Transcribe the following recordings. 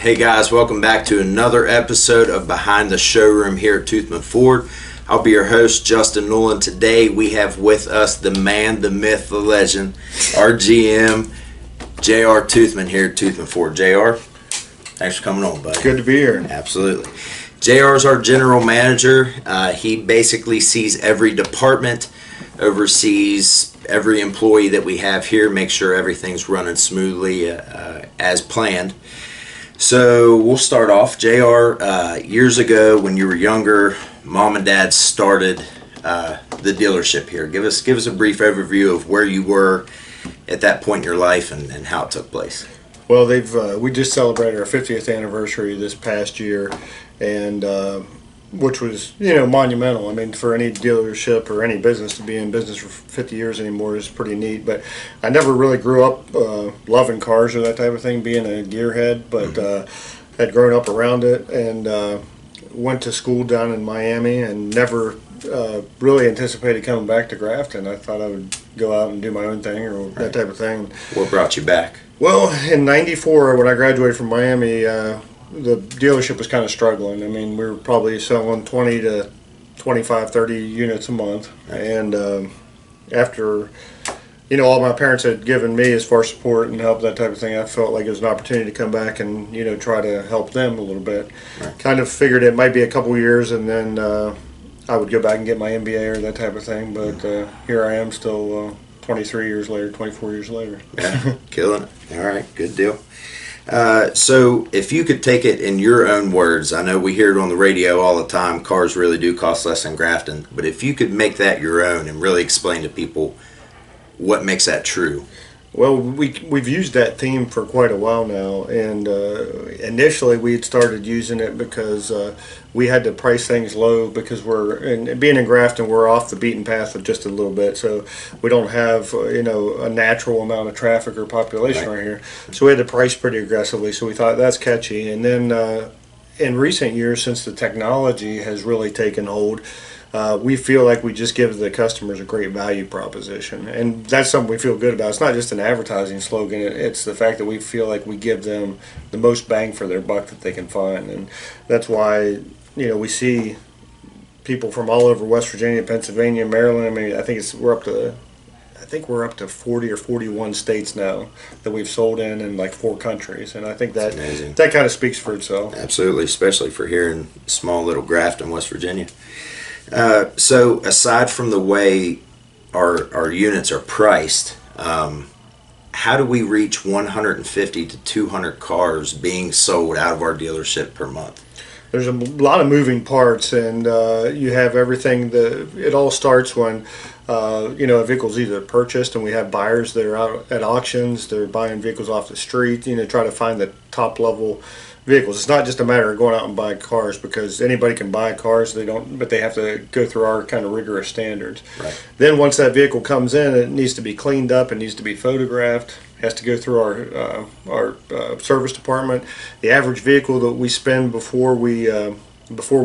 Hey guys, welcome back to another episode of Behind the Showroom here at Toothman Ford. I'll be your host, Justin Nolan. Today we have with us the man, the myth, the legend, our GM, JR Toothman here at Toothman Ford. JR, thanks for coming on, buddy. Good to be here. Absolutely. JR is our general manager. He basically sees every department, oversees every employee that we have here, makes sure everything's running smoothly as planned. So we'll start off. JR, years ago when you were younger, Mom and Dad started the dealership here. Give us a brief overview of where you were at that point in your life and how it took place. Well, we just celebrated our 50th anniversary this past year, and which was monumental. I mean, for any dealership or any business to be in business for 50 years anymore is pretty neat. But I never really grew up loving cars or that type of thing, being a gearhead, but had grown up around it and went to school down in Miami and never really anticipated coming back to Grafton. I thought I would go out and do my own thing or that type of thing. What brought you back? Well, in '94, when I graduated from Miami, the dealership was kind of struggling. I mean, we were probably selling 20 to 25, 30 units a month. And after, all my parents had given me as far support and help, that type of thing, I felt like it was an opportunity to come back and, try to help them a little bit. Right. Kind of figured it might be a couple years and then I would go back and get my MBA or that type of thing. But here I am still 23 years later, 24 years later. Yeah, killing it. All right, good deal. So if you could take it in your own words, I know we hear it on the radio all the time, cars really do cost less than Grafton, but if you could make that your own and really explain to people what makes that true. Well, we've used that theme for quite a while now, and initially we had started using it because we had to price things low because being in Grafton, we're off the beaten path of just a little bit, so we don't have a natural amount of traffic or population right here, so we had to price pretty aggressively. So we thought that's catchy, and then in recent years, since the technology has really taken hold, we feel like we just give the customers a great value proposition, and that's something we feel good about. It's not just an advertising slogan, it's the fact that we feel like we give them the most bang for their buck that they can find, and that's why we see people from all over West Virginia, Pennsylvania, Maryland. I mean, I think we're up to 40 or 41 states now that we've sold in like 4 countries, and I think that kind of speaks for itself. Absolutely, especially for here in small little Grafton, West Virginia. So aside from the way our units are priced, how do we reach 150 to 200 cars being sold out of our dealership per month? There's a lot of moving parts, and you have everything. It all starts when a vehicle's either purchased, and we have buyers that are out at auctions. They're buying vehicles off the street. Try to find the top level vehicles. It's not just a matter of going out and buying cars, because anybody can buy cars. But they have to go through our kind of rigorous standards. Right. Then once that vehicle comes in, it needs to be cleaned up. It needs to be photographed. Has to go through our service department. The average vehicle that we spend before we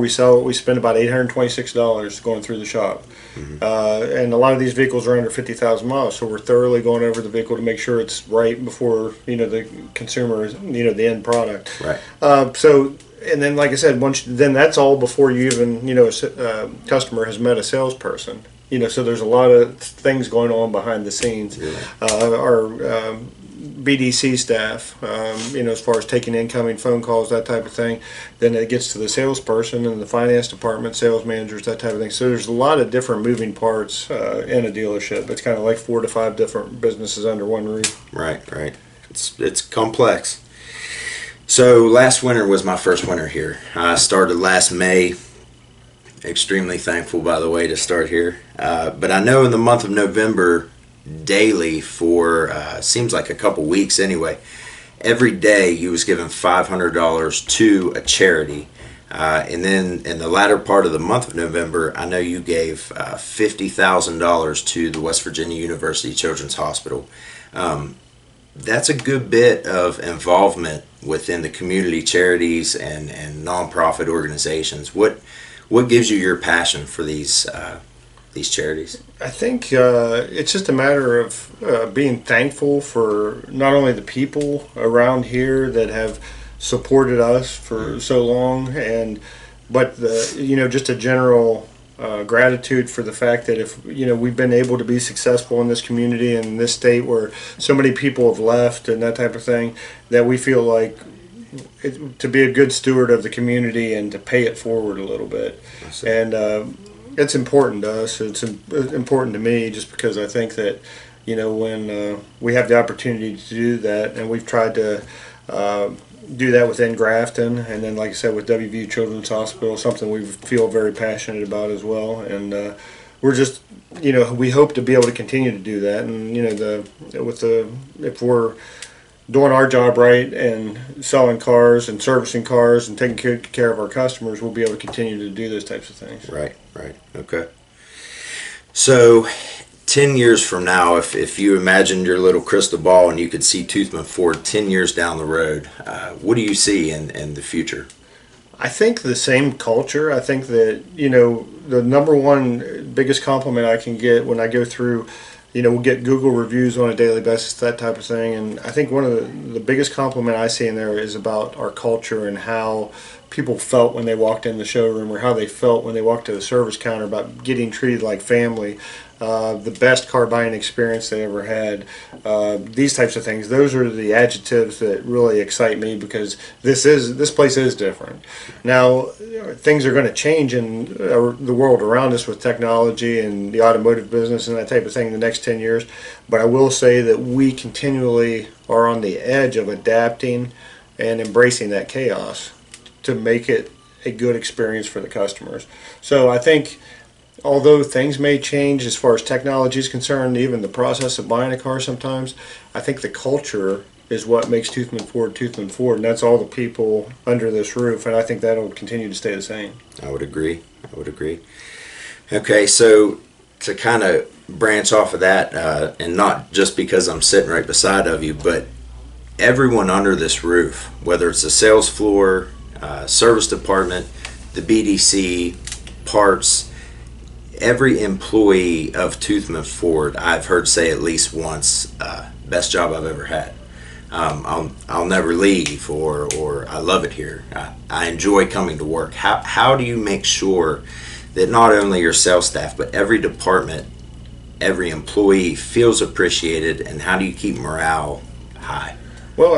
sell it, we spend about $826 going through the shop. Mm-hmm. And a lot of these vehicles are under 50,000 miles, so we're thoroughly going over the vehicle to make sure it's right before the consumer, the end product. Right. And then, like I said, then that's all before you even a customer has met a salesperson. So there's a lot of things going on behind the scenes. Yeah. Our BDC staff, as far as taking incoming phone calls, that type of thing. Then it gets to the salesperson and the finance department, sales managers, that type of thing. So there's a lot of different moving parts in a dealership. It's kind of like 4 to 5 different businesses under one roof. Right. It's complex. So last winter was my first winter here. I started last May. Extremely thankful, by the way, to start here. But I know in the month of November, daily for seems like a couple weeks anyway, every day you was giving $500 to a charity. And then in the latter part of the month of November, I know you gave $50,000 to the West Virginia University Children's Hospital. That's a good bit of involvement within the community charities and nonprofit organizations. What gives you your passion for these charities? I think it's just a matter of being thankful for not only the people around here that have supported us for so long, but just a general gratitude for the fact that if we've been able to be successful in this community and in this state where so many people have left and that type of thing, that we feel like to be a good steward of the community and to pay it forward a little bit. And it's important to us. It's important to me just because I think that when we have the opportunity to do that, and we've tried to do that within Grafton, and then like I said with WVU Children's Hospital, something we feel very passionate about as well. And we're just we hope to be able to continue to do that. And if we're doing our job right and selling cars and servicing cars and taking good care of our customers, we'll be able to continue to do those types of things. Right. Okay. So 10 years from now, if you imagined your little crystal ball and you could see Toothman Ford 10 years down the road, what do you see in the future? I think the same culture. I think that, the number one biggest compliment I can get when I go through, we'll get Google reviews on a daily basis, that type of thing. And I think one of the biggest compliment I see in there is about our culture and how people felt when they walked in the showroom, or how they felt when they walked to the service counter, about getting treated like family. The best car buying experience they ever had, these types of things. Those are the adjectives that really excite me, because this place is different. Now, things are going to change in the world around us with technology and the automotive business and that type of thing in the next 10 years. But I will say that we continually are on the edge of adapting and embracing that chaos to make it a good experience for the customers. So I think, although things may change as far as technology is concerned, even the process of buying a car sometimes, I think the culture is what makes Toothman Ford, and that's all the people under this roof, and I think that'll continue to stay the same. I would agree. Okay, so to kind of branch off of that, and not just because I'm sitting right beside of you, but everyone under this roof, whether it's the sales floor, service department, the BDC, parts, every employee of Toothman Ford, I've heard say at least once, best job I've ever had. I'll never leave, or I love it here. I enjoy coming to work. How do you make sure that not only your sales staff, but every department, every employee feels appreciated, and how do you keep morale high? Well,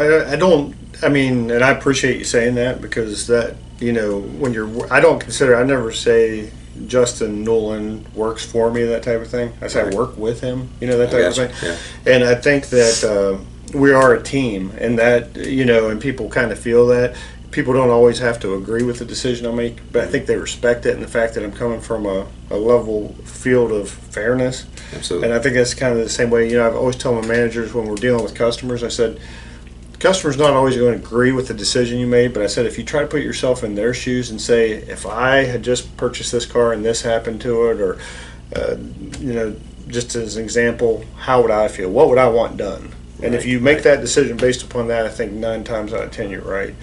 and I appreciate you saying that, because that, I never say Justin Nolan works for me, that type of thing. I say I work with him, that type of thing. Yeah. And I think that we are a team, and that, and people kind of feel that. People don't always have to agree with the decision I make, but I think they respect it, and the fact that I'm coming from a level field of fairness. Absolutely. And I think that's kind of the same way, I've always tell my managers when we're dealing with customers, I said, customer's not always going to agree with the decision you made, but I said if you try to put yourself in their shoes and say, if I had just purchased this car and this happened to it, or just as an example, how would I feel? What would I want done? And if you make that decision based upon that, I think 9 times out of 10 you're right.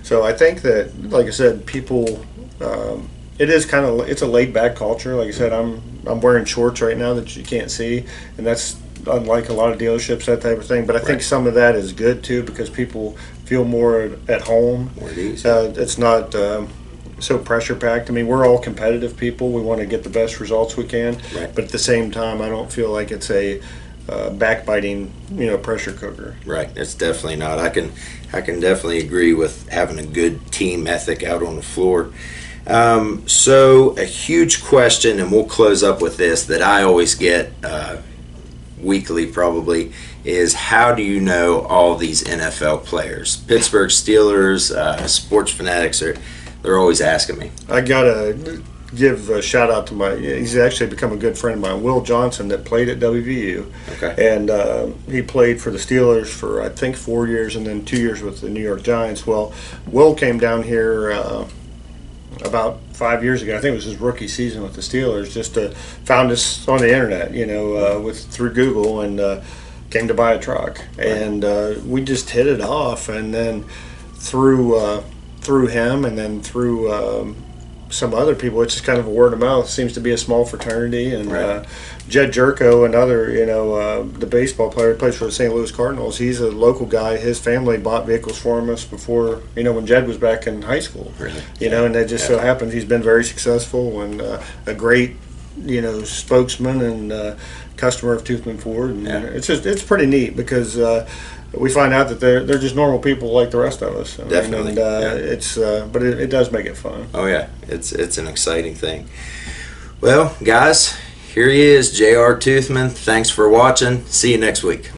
So I think that, like I said, people, it's a laid back culture. Like I said, I'm wearing shorts right now that you can't see, and that's unlike a lot of dealerships, that type of thing. But I think some of that is good too, because people feel more at home. More at ease. It's not so pressure packed. I mean, we're all competitive people. We want to get the best results we can. But at the same time, I don't feel like it's a backbiting, pressure cooker. Right. It's definitely not. I can definitely agree with having a good team ethic out on the floor. So a huge question, and we'll close up with this, that I always get weekly probably, is how do you know all these NFL players? Pittsburgh Steelers, sports fanatics, they're always asking me. I gotta give a shout out to he's actually become a good friend of mine, Will Johnson, that played at WVU. Okay. And he played for the Steelers for I think 4 years, and then 2 years with the New York Giants. Well, Will came down here about 5 years ago. I think it was his rookie season with the Steelers. Just found us on the internet, through Google, and came to buy a truck. And we just hit it off. And then through him, and then through some other people. It's just kind of a word of mouth. It seems to be a small fraternity, and Right. Jed Jerko, another, the baseball player who plays for the St. Louis Cardinals. He's a local guy. His family bought vehicles for us before, when Jed was back in high school. Really? And it just so happens he's been very successful and a great, spokesman and customer of Toothman Ford. And it's pretty neat because we find out that they're just normal people like the rest of us. Definitely. But it does make it fun. Oh yeah, it's an exciting thing. Well, guys, here he is, JR Toothman. Thanks for watching. See you next week.